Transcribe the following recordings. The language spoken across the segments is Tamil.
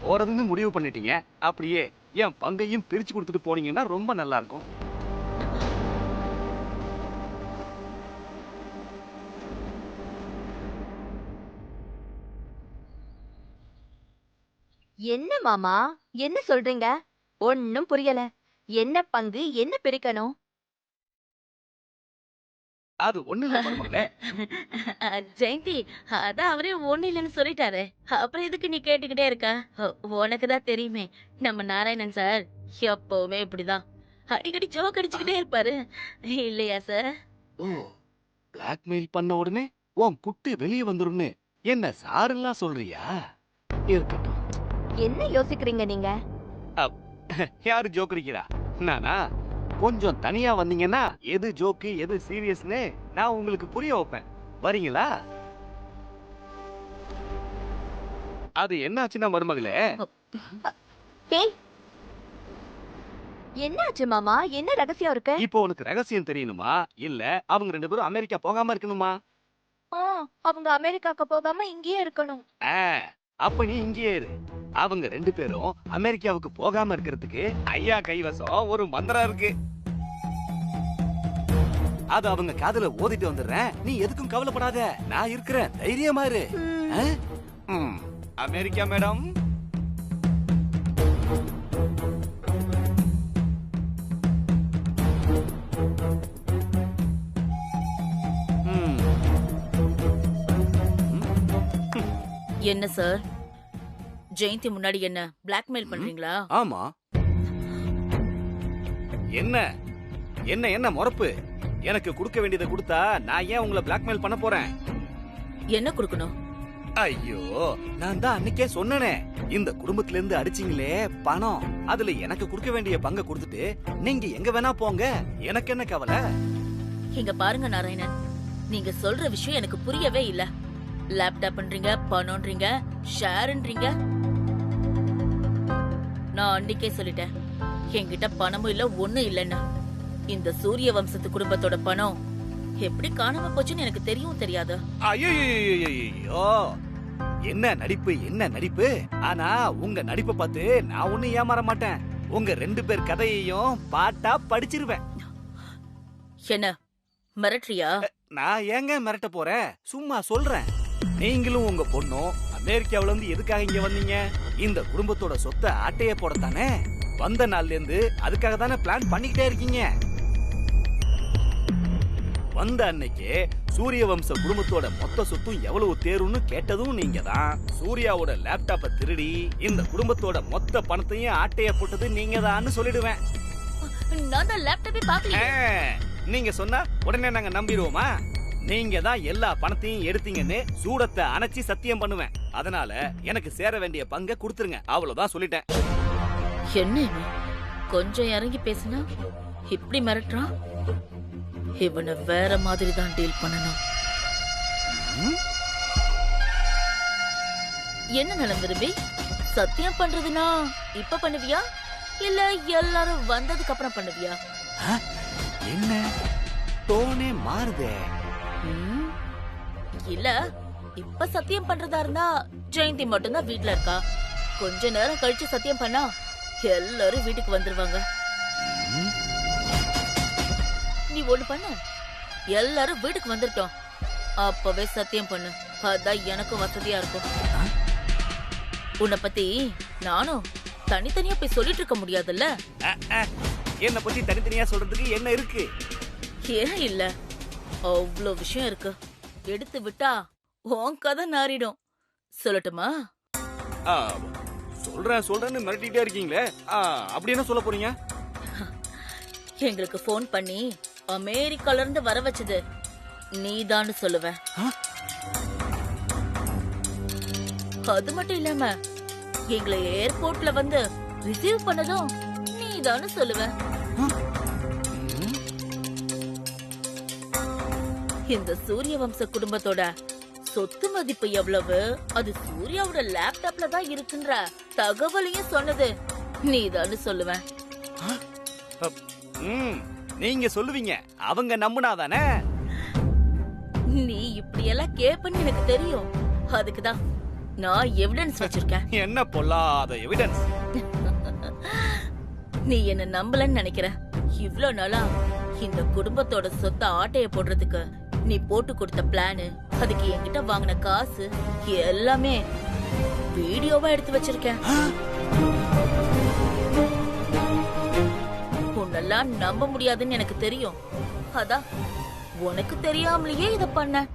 போறதுன்னு முடிவு பண்ணிட்டீங்க. அப்படியே என் பங்கையும் பிரிச்சு கொடுத்துட்டு போனீங்கன்னா ரொம்ப நல்லா இருக்கும். என்ன மாமா, என்ன சொல்றீங்க? ஒன்னும் புரியல. என்ன பங்கு, என்ன பிரிக்கணும்? அது ஒண்ணு இல்ல மருமகளே. ஜெயந்தி, அதான் அவரே ஒண்ணு இல்லைன்னு சொல்லிட்டாரு. அப்புறம் எதுக்கு நீ கேட்டுக்கிட்டே இருக்க? உனக்கு தான் தெரியுமே, நம்ம நாராயணன் சார் எப்பவுமே இப்படிதான். அடிக்கடி ஜோக் அடிச்சுக்கிட்டே இருப்பாரு. இல்லையா சார்? ஓ, பிளாக்மெயில் பண்ண உடனே உன் குட்டி வெளியே வந்துரும்னு என்ன சாருலாம் சொல்றியா? இருக்கட்டும். என்ன யோசிக்கிறீங்க நீங்க? யாரு ஜோக் அடிக்கிறா? நானா? கொஞ்சம் தனியா வந்தீங்கன்னா எது ஜோக்கு எது சீரியஸ்னு நான் உங்களுக்கு புரிய வைப்பேன். வரீங்களா? அது என்னாச்சுன்னா மருமகளே, ஏய், என்னாச்சு மாமா? என்ன ரகசியம் இருக்கு? இப்போ உனக்கு ரகசியம் தெரியணுமா இல்ல அவங்க 2 பேரும் அமெரிக்கா போகாம இருக்கணுமா? அவங்க அமெரிக்காக்கு போகாம இங்கேயே இருக்கணும். அப்ப நீ இங்கேயே இரு. அவங்க 2 பேரும் அமெரிக்காவுக்கு போகாம இருக்கிறதுக்கு ஐயா கைவசம் ஒரு மந்திரம் இருக்கு. அது அவங்க காதுல ஓதிட்டு வந்துடுறேன். நீ எதுக்கும் கவலைப்படாத, நான் இருக்கிறேன், தைரியமா இரு. America madam. என்ன சார், ஜெயந்தி முன்னாடி என்ன பிளாக்மெயில் பண்றீங்களா? ஆமா. என்ன என்ன என்ன முறப்பு? எனக்கு கொடுக்க வேண்டியதை கொடுத்தா நான் ஏன் உங்களை பிளாக்மெயில் பண்ண போறேன்? என்ன கொடுக்கணும்? ஐயோ, நான் தான் அன்னைக்கே சொன்னனே, இந்த குடும்பத்துல இருந்து அடிச்சீங்களே பணம், அதுல எனக்கு கொடுக்க வேண்டிய பங்கை கொடுத்துட்டு நீங்க எங்க வேணா போங்க, எனக்கு என்ன கவலை? இங்க பாருங்க நாராயணன், நீங்க சொல்ற விஷயம் எனக்கு புரியவே இல்ல. லேப்டாப்ன்றீங்க, பணம்ன்றீங்க, ஷேர்ன்றீங்க. நான் அன்னைக்கே சொல்லிட்டேன், என்கிட்ட பணமும் இல்ல ஒண்ணும் இல்லைன்னா. இந்த சூரிய வம்சத்து குடும்பத்தோட பணம் எப்படி காணாம போச்சுன்னு எனக்கு தெரியும் தெரியாது. ஐயோ, என்ன நடிப்பு என்ன நடிப்பு! ஆனா உங்க நடிப்பை பார்த்து நான் ஒண்ணு ஏமாற மாட்டேன். உங்க 2 பேர் கதையையும் பாட்டா படிச்சிருவேன். என்ன மிரட்டுறியா? நான் ஏங்க மிரட்ட போறேன், சும்மா சொல்றேன். நீங்களும் உங்க பொண்ணும் அமெரிக்காவில இருந்து எதுக்காக இங்க வந்தீங்க? இந்த குடும்பத்தோட சொத்தை ஆட்டைய போடத்தானே வந்த நாள்ல இருந்து. அதுக்காக தானே பிளான் பண்ணிக்கிட்டே இருக்கீங்க. வந்த அன்னைக்கு சூரிய வம்ச குடும்பத்தோட மொத்த சொத்தும் எவ்வளவு தேரும்னு கேட்டதும் நீங்க தான். சூர்யாவோட லேப்டாப்பை திருடி இந்த குடும்பத்தோட மொத்த பணத்தையும் ஆட்டைய போட்டது நீங்க தான் சொல்லிடுவேன். நான் தான் லேப்டாப்பே பார்க்கல. நீங்க சொன்னா உடனே நாங்க நம்பிடுவோமா? நீங்க தான் எல்லா பணத்தையும் எடுத்தீங்கன்னு சூடத்தை அணைச்சி சத்தியம் பண்ணுவேன். அதனால எனக்கு சேர வேண்டிய பங்கை கொடுத்துருங்க, அவ்வளவுதான் சொல்லிட்டேன். என்ன கொஞ்சம் இறங்கி பேசினா இப்படி மிரட்டுறான்? இவனை வேற மாதிரி தான் டீல் பண்ணணும். என்ன நலம் விரும்பி சத்தியம் பண்றதுனா இப்ப பண்ணுவியா இல்ல எல்லாரும் வந்ததுக்கு அப்புறம் பண்ணுவியா? என்ன டோனே மாறுதே. இல்ல இப்ப சத்தியம் பண்றதா இருந்தா ஜெயந்தி மட்டும்தான் வீட்டுல இருக்கா. கொஞ்ச நேரம் கழிச்சு சத்தியம் பண்ணா எல்லாரும் வீட்டுக்கு வந்துருவாங்க. நீ ஒண்ணு பண்ண, எல்லாரும் வீட்டுக்கு வந்துட்டோம் அப்பவே சத்தியம் பண்ணு, அதான் எனக்கும் வசதியா இருக்கும். உன்னை பத்தி நானும் தனித்தனியா போய் சொல்லிட்டு இருக்க முடியாதுல்ல. என்ன பத்தி தனித்தனியா சொல்றதுக்கு என்ன இருக்கு? ஏன் இல்ல, அவ்வளவு விஷயம் இருக்கு. எடுத்து விட்டா உன் கதை நாரிடும். சொல்லட்டுமா? சொல்றேன்னு மிரட்டிட்டே இருக்கீங்களே, அப்படி என்ன சொல்ல போறீங்க? எங்களுக்கு போன் பண்ணி அமெரிக்கால இருந்து வர வச்சது நீதான்னு சொல்லுவேன். அது மட்டும் இல்லாம எங்களை ஏர்போர்ட்ல வந்து ரிசீவ் பண்ணதும் நீதான்னு சொல்லுவேன். இந்த சூரிய வம்ச குடும்பத்தோட சொத்து மதிப்பு எவ்வளவு, அது சூர்யாவோட லேப்டாப்ல தான் இருக்குன்ற தகவலையும் சொன்னது நீதான்னு சொல்லுவேன். நீங்க சொல்லுவீங்க, அவங்க நம்புனாதானே? நீ இப்படி எல்லாம் கேப்பன்னு எனக்கு தெரியும். அதுக்குதான் நான் எவிடன்ஸ் வச்சிருக்கேன். என்ன பொல்லாத எவிடன்ஸ்? நீ என்ன நம்பலன்னு நினைக்கிற. இவ்ளோ நாளா இந்த குடும்பத்தோட சொத்தை ஆட்டைய போடுறதுக்கு நீ போட்டு கொடுத்த பிளானு, அதுக்கு என்கிட்ட வாங்கின காசு எல்லாமே வீடியோவா எடுத்து வச்சிருக்கேன். உன்னெல்லாம் நம்ப முடியாதுன்னு எனக்கு தெரியும். அதான் உனக்கு தெரியாமலேயே இத பண்ண.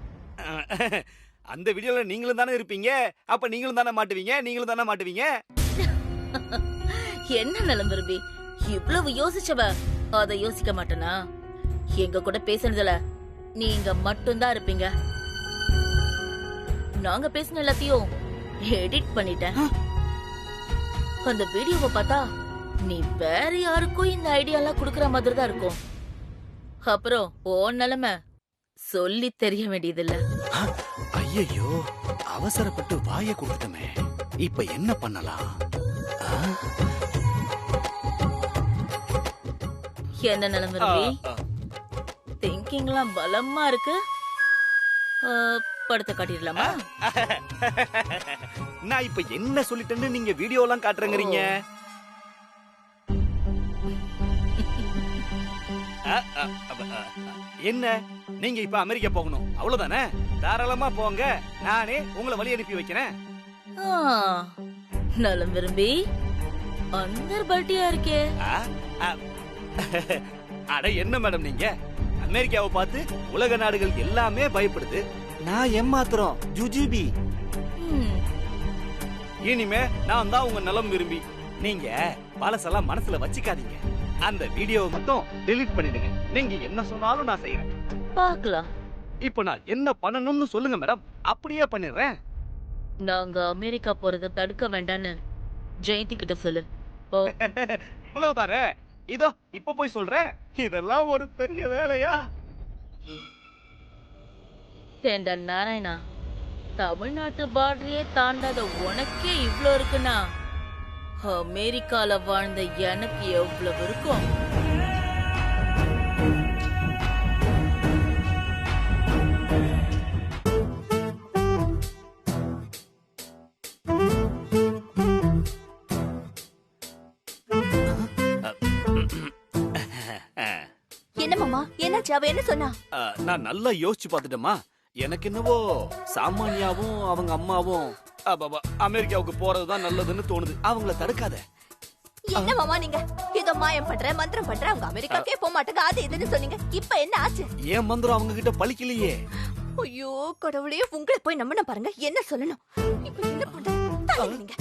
அந்த வீடியோல நீங்களும் தானே இருப்பீங்க. அப்ப நீங்களும் தானே மாட்டுவீங்க, நீங்களும் தானே மாட்டுவீங்க. என்ன நிலம் விரும்பி இவ்வளவு யோசிச்சவ அத யோசிக்க மாட்டனா? எங்க கூட பேசுனதுல நீங்க மட்டும்தான் இருப்பீங்க. நாங்க பேசின எல்லாத்தையும் எடிட் பண்ணிட்டேன். அந்த வீடியோவை பார்த்தா நீ வேற யாருக்கும் இந்த ஐடியா எல்லாம் குடுக்கற மாதிரி தான் இருக்கும். அப்புறம் ஓ நிலைமை சொல்லி தெரிய வேண்டியதில்ல. ஐயோ, அவசரப்பட்டு வாயை கொடுத்துட்டமே. இப்ப என்ன பண்ணலாம்? என்ன நிலைமை விரும்பி? திங்கிங்லாம் பலமா இருக்கு. படத்தை காட்டிடலாமா? நான் இப்ப என்ன சொல்லிட்டேன்னு நீங்க வீடியோ எல்லாம் காட்டுறீங்க. என்ன, நீங்க இப்ப அமெரிக்கா போகணும் அவ்வளவுதானே? தாராளமா போங்க, நானே உங்களை வழி அனுப்பி வைக்கிறேன். நலம் விரும்பி அந்த பல்ட்டியா இருக்கே. அட என்ன மேடம், நீங்க அமெரிக்காவை பார்த்து உலக நாடுகள் எல்லாமே பயப்படுது. நான் ஏமாத்துறோம் ஜுஜுபி. இனிமே நான் தான் உங்க நலம் விரும்பி. நீங்க பழசெல்லாம் மனசுல வச்சுக்காதீங்க. அந்த வீடியோவை மட்டும் டெலீட் பண்ணிடுங்க. நீங்க என்ன சொன்னாலும் நான் செய்யறேன். பார்க்கலாம். இப்ப நான் என்ன பண்ணணும்னு சொல்லுங்க மேடம், அப்படியே பண்ணிடுறேன். நாங்க அமெரிக்கா போறத தடுக்க வேண்டான்னு ஜெயந்தி கிட்ட சொல்லு. இவ்வளவுதாரே, இதோ இப்ப போய் சொல்றேன். இதெல்லாம் ஒரு பெரிய வேலையா? ஏண்டா நாராயணா, தமிழ்நாட்டு பார்டரையே தாண்டாத உனக்கே இவ்ளோ இருக்குன்னா அமெரிக்கால வாழ்ந்த எனக்கு எவ்வளவு இருக்கும்? என்ன மாமா, என்னாச்சு? அவ என்ன சொன்னா? நான் நல்லா யோசிச்சு பாத்துட்டேமா. எனக்கு என்னவோ சாமானியாவும் அவங்க அம்மாவும் அமெரிக்காவுக்கு போறதுதான் நல்லதுன்னு தோணுது. அவங்கள தடுக்காத. என்ன மாமா நீங்க ஏதோ மாயம் பண்ற, மந்திரம் பண்ற, அவங்க அமெரிக்காக்கே போக மாட்டாங்க அது இதுன்னு சொன்னீங்க. இப்ப என்ன ஆச்சு? ஏன் மந்திரம் அவங்க கிட்ட பலிக்கலையே? ஐயோ கடவுளே, உங்களை போய் நம்பின பாருங்க. என்ன சொல்லணும்? இப்ப என்ன பண்றது? நீங்க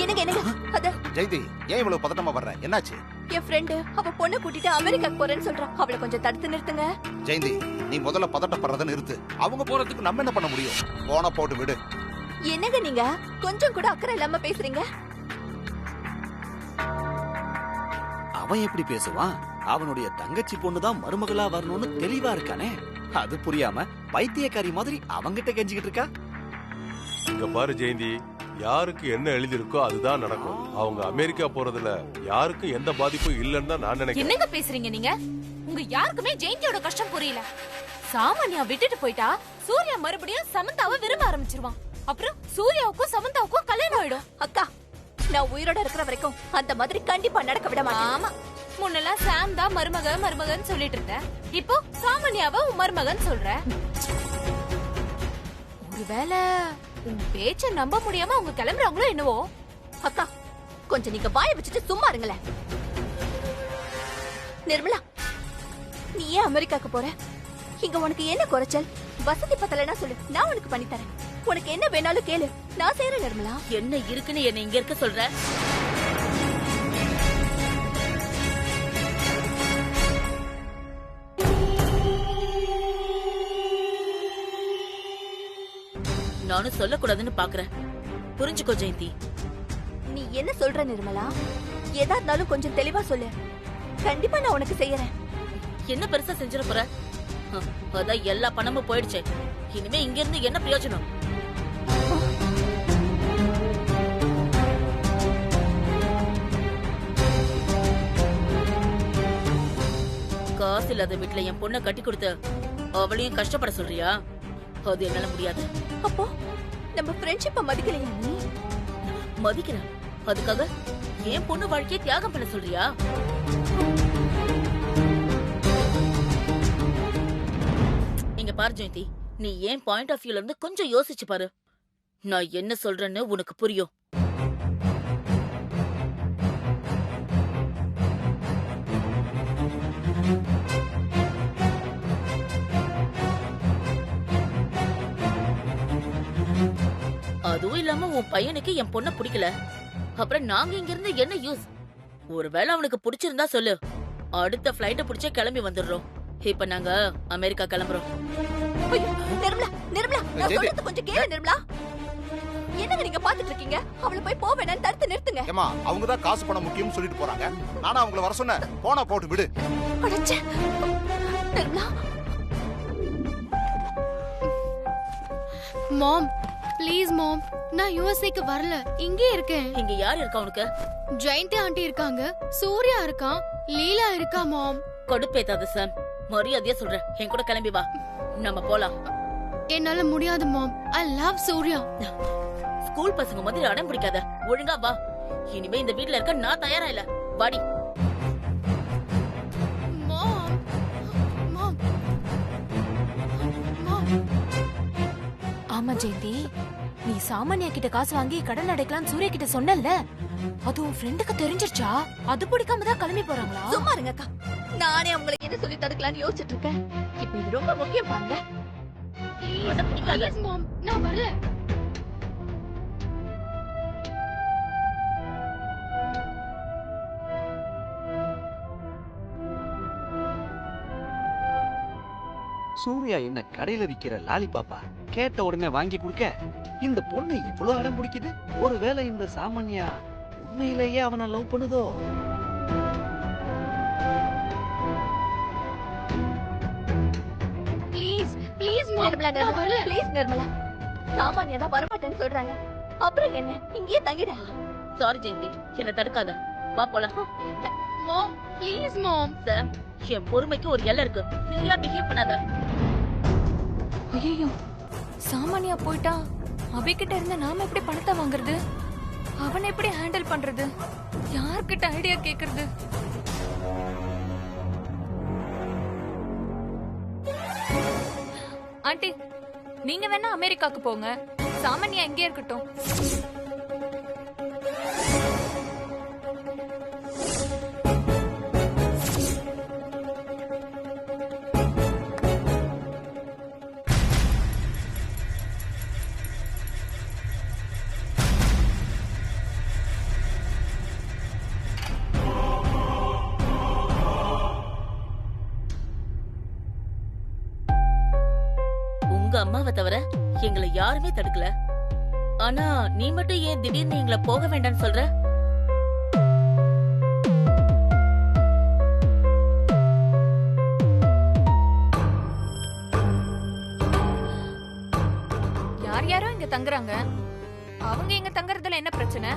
என்னங்க என்னங்க அத ஜெயந்தி, ஏன் இவ்வளவு பதட்டமா வர்ற? என்னாச்சு? என் ஃப்ரெண்டு அவ பொண்ணை கூட்டிட்டு அமெரிக்காக்கு போறேன்னு சொல்றா. அவளை கொஞ்சம் தடுத்து நிறுத்துங்க. ஜெயந்தி, நீ முதல்ல பதட்டப்படுறத நிறுத்து. அவங்க போறதுக்கு நம்ம என்ன பண்ண முடியும்? போன போட்டு விடு. என்னங்க நீங்க கொஞ்சம் கூட அக்கறை இல்லாம பேசுறீங்க. அவன் எப்படி பேசுவான்? அவனுடைய தங்கச்சி பொண்ணுதான் மருமகளா வரணும்னு தெளிவா இருக்கானே. அது புரியாம பைத்தியக்காரி மாதிரி அவங்கிட்ட கெஞ்சிக்கிட்டு இருக்கா. இங்க பாரு ஜெயந்தி, யாருக்கு என்ன எழுதிருக்கோ அதுதான் நடக்கும். அவங்க அமெரிக்கா போறதுல யாருக்கும் எந்த பாதிப்பும் இல்லன்னு தான் நான் நினைக்கிறேன். என்னங்க பேசுறீங்க நீங்க? உங்க யாருக்குமே ஜெயந்தியோட கஷ்டம் புரியல. சாமானியா விட்டுட்டு போயிட்டா சூர்யா மறுபடியும் சமந்தாவை விரும்ப ஆரம்பிச்சிருவான். அப்புறம் சூர்யாவுக்கும் சமந்தாவுக்கும் கல்யாணம் ஆயிடும். அக்கா, நான் உயிரோட இருக்கிற வரைக்கும் அந்த மாதிரி கண்டிப்பா நடக்க விட மாட்டேன். ஆமா, முன்னெல்லாம் சாம் தான் மருமகன் சொல்லிட்டு இருந்த. இப்போ சாமானியாவை உன் மருமகன் சொல்ற. ஒருவேளை உன் பேச்ச நம்ப முடியாம அவங்க கிளம்புறாங்களோ என்னவோ. அக்கா, கொஞ்சம் நீங்க வாய வச்சுட்டு சும்மா இருங்களேன். நிர்மலா, நீ ஏன் அமெரிக்காக்கு போற? இங்க உனக்கு என்ன குறைச்சல்? வசதி பத்தலனா சொல்லு, நான் உனக்கு பண்ணி தரேன். உனக்கு என்ன வேணாலும் கேளு, நான் செய்யறேன். நிர்மலா, என்ன இருக்குன்னு என்ன இங்க இருக்க சொல்ற? நானும் சொல்லக்கூடாதுன்னு பாக்குறேன். புரிஞ்சுக்கோ ஜெயந்தி. நீ என்ன சொல்ற நிர்மலா? எதா இருந்தாலும் கொஞ்சம் தெளிவா சொல்லு. கண்டிப்பா நான் உனக்கு செய்யறேன். என்ன பெருசா செஞ்சிட போற? அதான் எல்லா பணமும் போயிடுச்சு. இனிமே இங்க இருந்து என்ன பிரயோஜனம்? காசு இல்லாத வீட்டுல என் பொண்ணை கட்டி கொடுத்து அவளையும் கஷ்டப்பட சொல்றியா? அது என்னால முடியாது. அப்போ நம்ம ஃப்ரெண்ட்ஷிப்ப மதிக்கலையா நீ? மதிக்கிறேன். அதுக்காக என் பொண்ணு வாழ்க்கையை தியாகம் பண்ண சொல்றியா? இங்க பாரு ஜெயந்தி, நீ ஏன் பாயிண்ட் ஆஃப் வியூல இருந்து கொஞ்சம் யோசிச்சு பாரு. நான் என்ன சொல்றேன்னு உனக்கு புரியும். அதுவும் இல்லாம உன் பையனுக்கு என் பொண்ண பிடிக்கல. அப்புறம் நாங்க இங்க இருந்து என்ன யூஸ்? ஒருவேளை அவனுக்கு பிடிச்சிருந்தா சொல்லு, அடுத்த பிளைட்ட பிடிச்சே கிளம்பி வந்துடுறோம். இப்ப நாங்க அமெரிக்கா கிளம்புறோம். ஐயோ, நிர்மலா நிர்மலா நான் சொல்றது கொஞ்சம் கேளு நிர்மலா. என்னங்க நீங்க பாத்துட்டு இருக்கீங்க? அவளை போய் போ வேணாம்னு தடுத்து நிறுத்துங்க. ஏமா அவங்க தான் காசு பணம் முக்கியம்னு சொல்லிட்டு போறாங்க. நானா அவங்கள வர சொன்னேன். போனா போட்டு விடு. அடச்சே. நிர்மலா மாம் ப்ளீஸ் மாம், நான் யுஎஸ்ஏக்கு வரல, இங்கே இருக்கேன். இங்க யார் இருக்கா உனக்கு? ஜெயந்தி ஆண்டி இருக்காங்க, சூர்யா இருக்கான், லீலா இருக்கா மாம். கொடுப்பேத்தாத சாம், மரியாதையா சொல்றேன், என் கூட கிளம்பி வா, நம்ம போலாம். என்னால முடியாது மாம், ஐ லவ் சூர்யா. ஸ்கூல் பசங்க மாதிரி அடம் பிடிக்காத, ஒழுங்கா வா. இனிமே இந்த வீட்ல இருக்க நான் தயாரா இல்ல, வாடி. மாம் மாம் மாம். ஆமா ஜெயந்தி, நீ சாமானியா கிட்ட காசு வாங்கி கடன் அடைக்கலாம்னு சூர்யா கிட்ட சொன்னல, அது உன் ஃப்ரெண்டுக்கு தெரிஞ்சிருச்சா? அது பிடிக்காம தான் கிளம்பி போறாங்களா? சும்மா இருங்க அக்கா. நானே உங்களுக்கு என்ன சொல்லி தடுக்கலாம்னு யோசிச்சுட்டு இருக்கேன். இப்போ இது ரொம்ப முக்கியம் பாருங்க. ப்ளீஸ் மாம், நான் வரல. சூர்யா என்ன கடையில விக்கிற லாலிபாப்பா கேட்ட உடனே வாங்கி கொடுக்க இந்த பொண்ணு இவ்வளவு அடம் பிடிக்குது. ஒருவேளை இந்த சாமானியா உண்மையிலேயே அவனை லவ் பண்ணுதோ? ப்ளீஸ் ப்ளீஸ் மாம், நிர்மலா நான் வரல. ப்ளீஸ் நிர்மலா. சாமானியா தான் வரமாட்டேன்னு சொல்றாங்க. அப்புறம் என்ன, இங்கேயே தங்கிட. சாரி ஜெயந்தி, என்ன தடுக்காத, வா போலாம். மாம் ப்ளீஸ் மாம். சாம், என் பொறுமைக்கு ஒரு எல்லை இருக்கு, நீயா பிஹேவ் பண்ணாத. ஐயோ, சாமானியா போயிட்டா அபிகிட்ட இருந்து நாம எப்படி பணத்தை வாங்குறது? அவனை எப்படி ஹேண்டில் பண்றது? யார்கிட்ட ஐடியா கேக்குறது? ஆண்டி, நீங்க வேணா அமெரிக்காக்கு போங்க, சாமானியா இங்கே இருக்கட்டும். உங்க அம்மாவை தவிர எங்களை யாருமே தடுக்கல. ஆனா நீ மட்டும் ஏன் திடீர்னு எங்களை போக வேண்டாம்னு சொல்ற? யார் யாரோ இங்க தங்குறாங்க, அவங்க இங்க தங்குறதுல என்ன பிரச்சனை?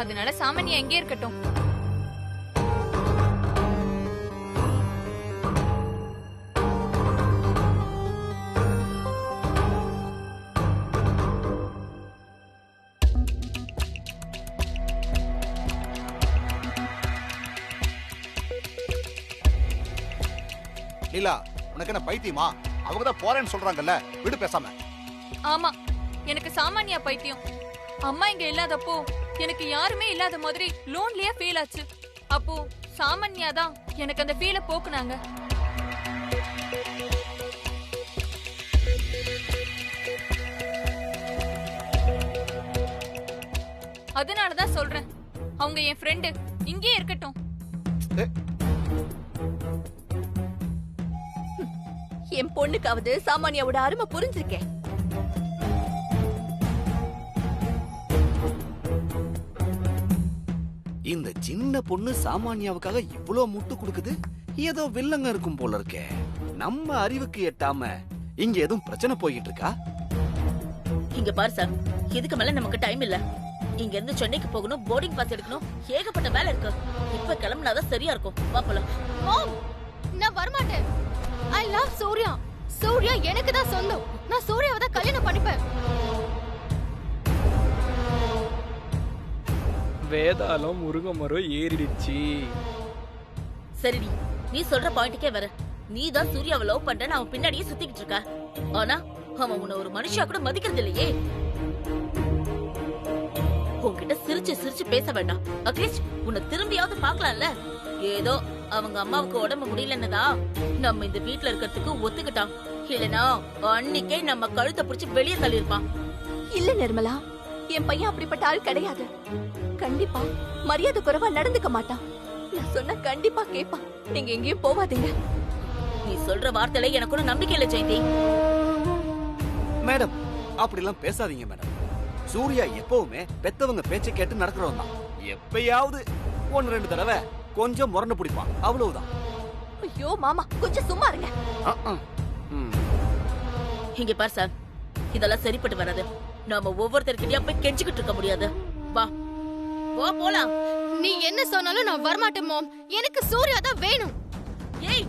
அதனால சாமானியா எங்கே இருக்கட்டும். லீலா உனக்கு என்ன பைத்தியமா? அவங்க தான் போறேன்னு சொல்றாங்கல்ல, விடு பேசாம. ஆமா, எனக்கு சாமானியா பைத்தியம். அம்மா இங்க இல்லாதப்போ எனக்கு யாருமே இல்லாத மாதிரி லோன்லியா ஃபீல் ஆச்சு. அப்போ சாமானியா தான் எனக்கு அந்த ஃபீலை போக்குனாங்க. அதனாலதான் சொல்றேன், அவங்க என் ஃப்ரெண்டு, இங்கே இருக்கட்டும். என் பொண்ணுக்காவது சாமானியாவோட அருமை புரிஞ்சிருக்கேன். இந்த சின்ன பொண்ணு சாமானியாவுக்காக இவ்வளவு முட்டு கொடுக்குது. ஏதோ வில்லங்க இருக்கும் போல இருக்கே. நம்ம அறிவுக்கு எட்டாம இங்க எதுவும் பிரச்சனை போயிட்டு இருக்கா? இங்க பாரு சார், இதுக்கு மேல நமக்கு டைம் இல்ல. இங்க இருந்து சென்னைக்கு போகணும், போர்டிங் பாஸ் எடுக்கணும், ஏகப்பட்ட வேலை இருக்கு. இப்ப கிளம்புனாதான் சரியா இருக்கும். வா போலாம். மாம், நான் வரமாட்டேன். I love Surya. சூர்யா எனக்கு தான் சொந்தம். நான் சூர்யாவை தான் கல்யாணம் பண்ணிப்பேன். வேதாளம் முருங்கை மரம் ஏறிடுச்சு. சரிடி, நீ சொல்ற பாயிண்ட்டுக்கே வர. நீ தான் சூர்யாவை லவ் பண்றேன்னு அவன் பின்னாடியே சுத்திக்கிட்டு இருக்க. ஆனா அவன் உன்னை ஒரு மனுஷா கூட மதிக்கிறது இல்லையே. உன்கிட்ட சிரிச்சு சிரிச்சு பேச வேண்டாம். அட்லீஸ்ட் உன்னை திரும்பியாவது பாக்கலாம்ல. ஏதோ அவங்க அம்மாவுக்கு உடம்பு முடியலன்னுதா நம்ம இந்த வீட்டுல இருக்கிறதுக்கு ஒத்துக்கிட்டான். இல்லனா அன்னைக்கே நம்ம கழுத்தை பிடிச்சு வெளியே தள்ளிருப்பான். இல்ல நிர்மலா, என் பையன் அப்படிப்பட்ட ஆள் கிடையாது. கண்டிப்பா மரியாதை குறைவா நடந்துக்க மாட்டான். நான் சொன்ன கண்டிப்பா கேட்பான். நீங்க எங்கேயும் போவாதீங்க. நீ சொல்ற வார்த்தையில எனக்கு ஒன்னும் நம்பிக்கை இல்ல ஜெயந்தி. மேடம், அப்படிலாம் பேசாதீங்க மேடம். சூர்யா எப்பவுமே பெத்தவங்க பேச்சை கேட்டு நடக்கிறவன் தான். எப்பயாவது 1-2 தடவை கொஞ்சம் முரண்டு பிடிப்பான், அவ்வளவுதான். ஐயோ மாமா, கொஞ்சம் சும்மா இருங்க. இங்க பார் சார், இதெல்லாம் சரிப்பட்டு வராது. நாம ஒவ்வொருத்தருக்கிட்டயா போய் கெஞ்சிக்கிட்டு இருக்க முடியாது. வா வா போலாம். நீ என்ன சொன்னாலும் நான் வரமாட்டேன் மாம். எனக்கு சூர்யா தான் வேணும். ஏய்,